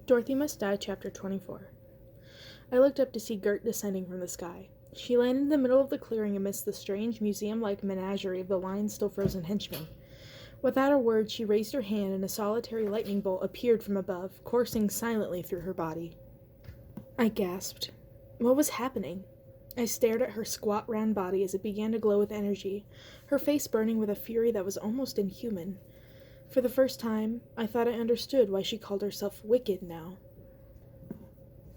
Dorothy Must Die, Chapter 24. I looked up to see Gert descending from the sky. She landed in the middle of the clearing amidst the strange museum-like menagerie of the lion's still-frozen henchmen. Without a word, she raised her hand, and a solitary lightning bolt appeared from above, coursing silently through her body. I gasped. What was happening? I stared at her squat, round body as it began to glow with energy, her face burning with a fury that was almost inhuman. For the first time, I thought I understood why she called herself wicked now.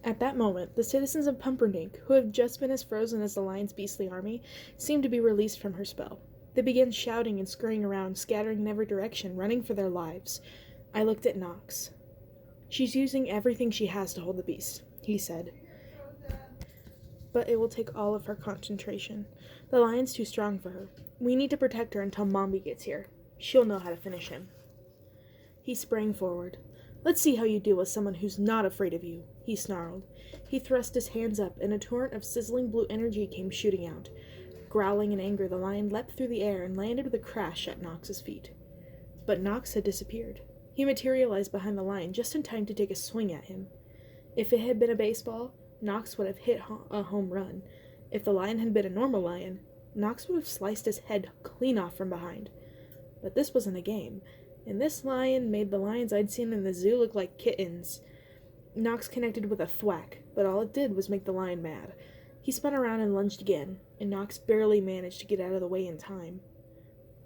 At that moment, the citizens of Pumperdink, who had just been as frozen as the lion's beastly army, seemed to be released from her spell. They began shouting and scurrying around, scattering in every direction, running for their lives. I looked at Knox. She's using everything she has to hold the beast, he said. But it will take all of her concentration. The lion's too strong for her. We need to protect her until Mombi gets here. She'll know how to finish him. He sprang forward. Let's see how you deal with someone who's not afraid of you, he snarled. He thrust his hands up, and a torrent of sizzling blue energy came shooting out. Growling in anger, the lion leapt through the air and landed with a crash at Knox's feet. But Knox had disappeared. He materialized behind the lion just in time to take a swing at him. If it had been a baseball, Knox would have hit a home run. If the lion had been a normal lion, Knox would have sliced his head clean off from behind. But this wasn't a game, and this lion made the lions I'd seen in the zoo look like kittens. Knox connected with a thwack, but all it did was make the lion mad. He spun around and lunged again, and Knox barely managed to get out of the way in time.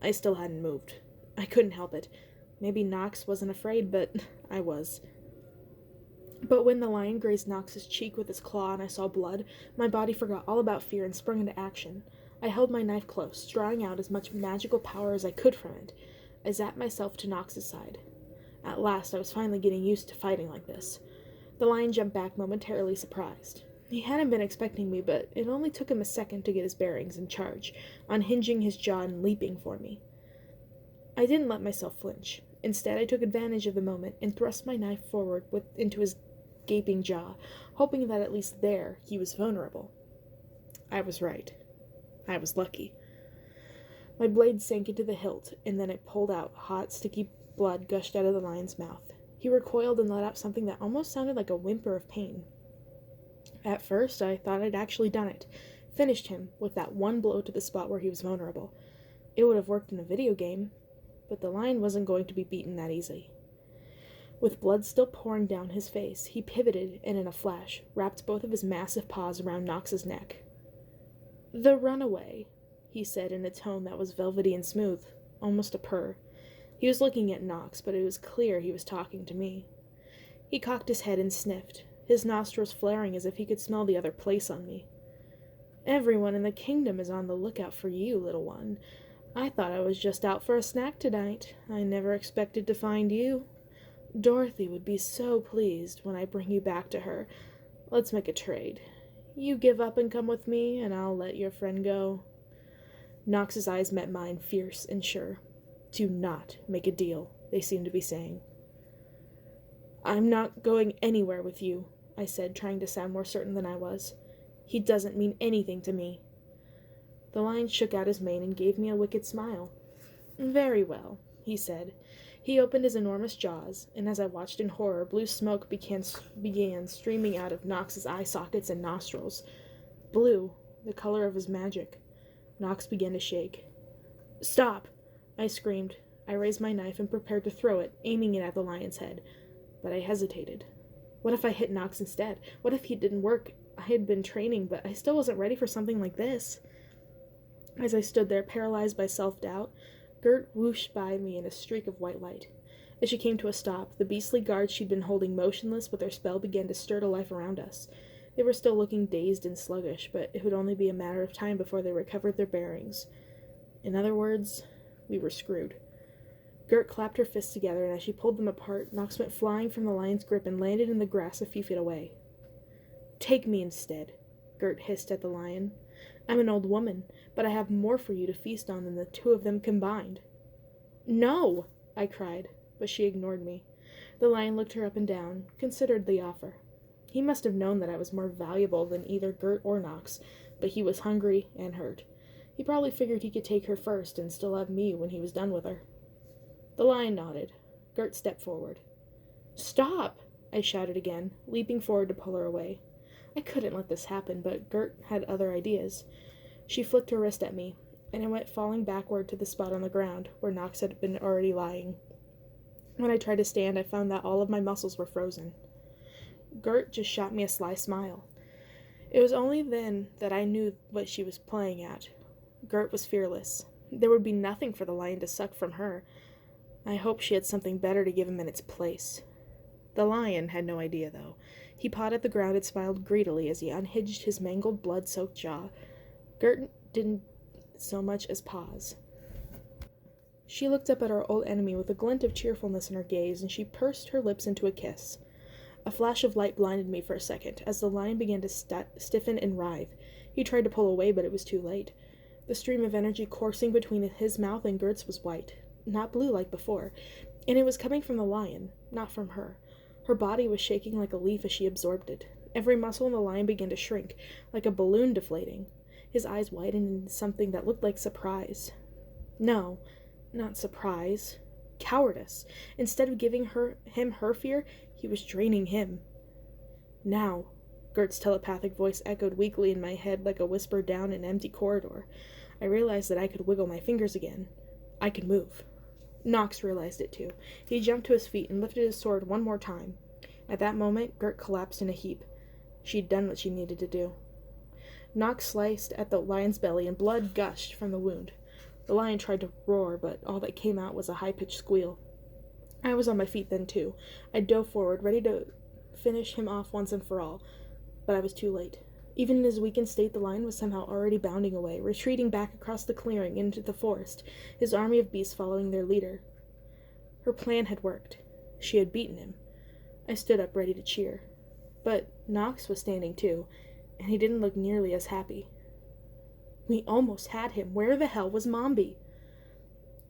I still hadn't moved. I couldn't help it. Maybe Knox wasn't afraid, but I was. But when the lion grazed Knox's cheek with his claw and I saw blood, my body forgot all about fear and sprung into action. I held my knife close, drawing out as much magical power as I could from it. I zapped myself to Knox's side. At last, I was finally getting used to fighting like this. The lion jumped back, momentarily surprised. He hadn't been expecting me, but it only took him a second to get his bearings and charge, unhinging his jaw and leaping for me. I didn't let myself flinch. Instead, I took advantage of the moment and thrust my knife forward into his gaping jaw, hoping that at least there he was vulnerable. I was right. I was lucky. My blade sank into the hilt, and then it pulled out. Hot, sticky blood gushed out of the lion's mouth. He recoiled and let out something that almost sounded like a whimper of pain. At first, I thought I'd actually done it, finished him with that one blow to the spot where he was vulnerable. It would have worked in a video game, but the lion wasn't going to be beaten that easily. With blood still pouring down his face, he pivoted and in a flash wrapped both of his massive paws around Knox's neck. "The runaway," he said in a tone that was velvety and smooth, almost a purr. He was looking at Knox, but it was clear he was talking to me. He cocked his head and sniffed, his nostrils flaring as if he could smell the other place on me. "Everyone in the kingdom is on the lookout for you, little one. I thought I was just out for a snack tonight. I never expected to find you. Dorothy would be so pleased when I bring you back to her. Let's make a trade. You give up and come with me, and I'll let your friend go." Knox's eyes met mine, fierce and sure. "Do not make a deal," they seemed to be saying. "I'm not going anywhere with you," I said, trying to sound more certain than I was. "He doesn't mean anything to me." The lion shook out his mane and gave me a wicked smile. "Very well," he said. He opened his enormous jaws, and as I watched in horror, blue smoke began streaming out of Knox's eye sockets and nostrils. Blue, the color of his magic. Knox began to shake. "Stop!" I screamed. I raised my knife and prepared to throw it, aiming it at the lion's head. But I hesitated. What if I hit Knox instead? What if he didn't work? I had been training, but I still wasn't ready for something like this. As I stood there, paralyzed by self-doubt, Gert whooshed by me in a streak of white light. As she came to a stop, the beastly guards she'd been holding motionless with their spell began to stir to life around us. They were still looking dazed and sluggish, but it would only be a matter of time before they recovered their bearings. In other words, we were screwed. Gert clapped her fists together, and as she pulled them apart, Knox went flying from the lion's grip and landed in the grass a few feet away. "Take me instead," Gert hissed at the lion. "I'm an old woman, but I have more for you to feast on than the two of them combined." "No!" I cried, but she ignored me. The lion looked her up and down, considered the offer. He must have known that I was more valuable than either Gert or Knox, but he was hungry and hurt. He probably figured he could take her first and still have me when he was done with her. The lion nodded. Gert stepped forward. "Stop!" I shouted again, leaping forward to pull her away. I couldn't let this happen, but Gert had other ideas. She flicked her wrist at me, and I went falling backward to the spot on the ground where Knox had been already lying. When I tried to stand, I found that all of my muscles were frozen. Gert just shot me a sly smile. It was only then that I knew what she was playing at. Gert was fearless. There would be nothing for the lion to suck from her. I hoped she had something better to give him in its place. The lion had no idea, though. He pawed at the ground and smiled greedily as he unhinged his mangled, blood-soaked jaw. Gert didn't so much as pause. She looked up at our old enemy with a glint of cheerfulness in her gaze, and she pursed her lips into a kiss. A flash of light blinded me for a second, as the lion began to stiffen and writhe. He tried to pull away, but it was too late. The stream of energy coursing between his mouth and Gert's was white, not blue like before, and it was coming from the lion, not from her. Her body was shaking like a leaf as she absorbed it. Every muscle in the lion began to shrink, like a balloon deflating. His eyes widened into something that looked like surprise. No, not surprise. Cowardice. Instead of giving him her fear, he was draining him. Now, Gert's telepathic voice echoed weakly in my head like a whisper down an empty corridor. I realized that I could wiggle my fingers again. I could move. Knox realized it too. He jumped to his feet and lifted his sword one more time. At that moment, Gert collapsed in a heap. She'd done what she needed to do. Knox sliced at the lion's belly and blood gushed from the wound. The lion tried to roar, but all that came out was a high-pitched squeal. I was on my feet then too. I dove forward, ready to finish him off once and for all. But I was too late. Even in his weakened state, the lion was somehow already bounding away, retreating back across the clearing into the forest, his army of beasts following their leader. Her plan had worked. She had beaten him. I stood up, ready to cheer. But Knox was standing too, and he didn't look nearly as happy. We almost had him. Where the hell was Mombi?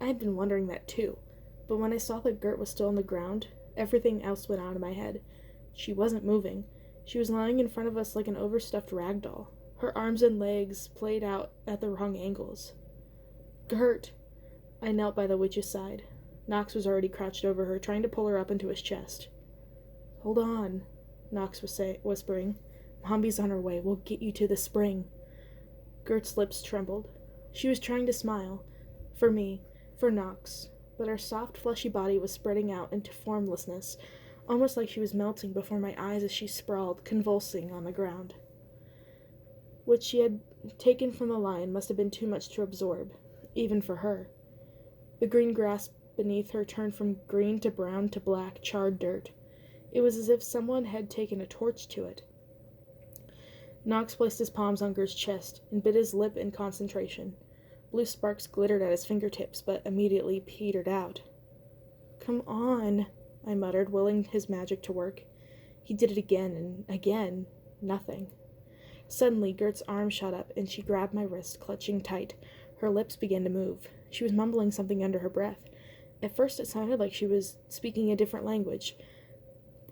I had been wondering that too, but when I saw that Gert was still on the ground, everything else went out of my head. She wasn't moving. She was lying in front of us like an overstuffed rag doll. Her arms and legs played out at the wrong angles. Gert! I knelt by the witch's side. Knox was already crouched over her, trying to pull her up into his chest. Hold on, Knox was whispering. Mombi's on her way. We'll get you to the spring. Gert's lips trembled. She was trying to smile. For me. For Knox. But her soft, fleshy body was spreading out into formlessness, almost like she was melting before my eyes as she sprawled, convulsing, on the ground. What she had taken from the lion must have been too much to absorb, even for her. The green grass beneath her turned from green to brown to black, charred dirt. It was as if someone had taken a torch to it. Knox placed his palms on Gert's chest and bit his lip in concentration. Blue sparks glittered at his fingertips, but immediately petered out. Come on, I muttered, willing his magic to work. He did it again and again. Nothing. Suddenly, Gert's arm shot up, and she grabbed my wrist, clutching tight. Her lips began to move. She was mumbling something under her breath. At first it sounded like she was speaking a different language,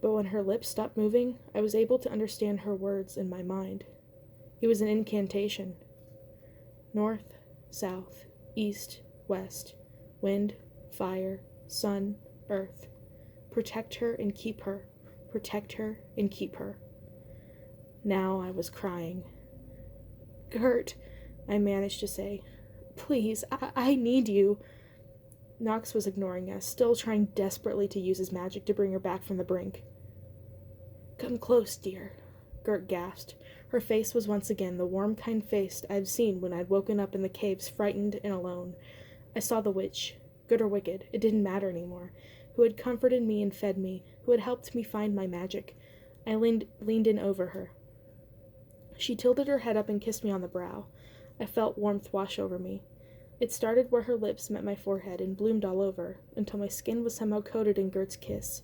but when her lips stopped moving, I was able to understand her words in my mind. It was an incantation. North, south, east, west, wind, fire, sun, earth. Protect her and keep her. Protect her and keep her. Now I was crying. Gert, I managed to say. Please, I need you. Knox was ignoring us, still trying desperately to use his magic to bring her back from the brink. Come close, dear, Gert gasped. Her face was once again the warm, kind face I'd seen when I'd woken up in the caves frightened and alone. I saw the witch, good or wicked, it didn't matter anymore, who had comforted me and fed me, who had helped me find my magic. I leaned in over her. She tilted her head up and kissed me on the brow. I felt warmth wash over me. It started where her lips met my forehead and bloomed all over, until my skin was somehow coated in Gert's kiss.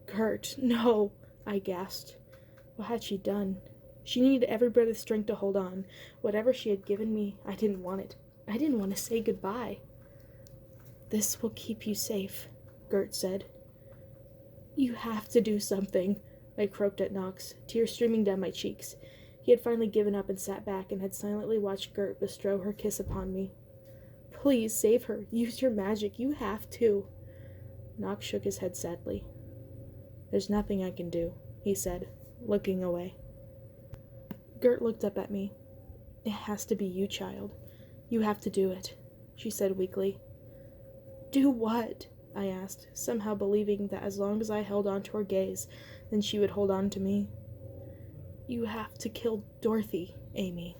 Gert, no, I gasped. What had she done? She needed every bit of strength to hold on. Whatever she had given me, I didn't want it. I didn't want to say goodbye. This will keep you safe, Gert said. You have to do something, I croaked at Knox, tears streaming down my cheeks. He had finally given up and sat back and had silently watched Gert bestow her kiss upon me. Please, save her. Use your magic. You have to. Knox shook his head sadly. There's nothing I can do, he said, looking away. Gert looked up at me. It has to be you, child. You have to do it, she said weakly. Do what? I asked, somehow believing that as long as I held on to her gaze, then she would hold on to me. You have to kill Dorothy, Amy.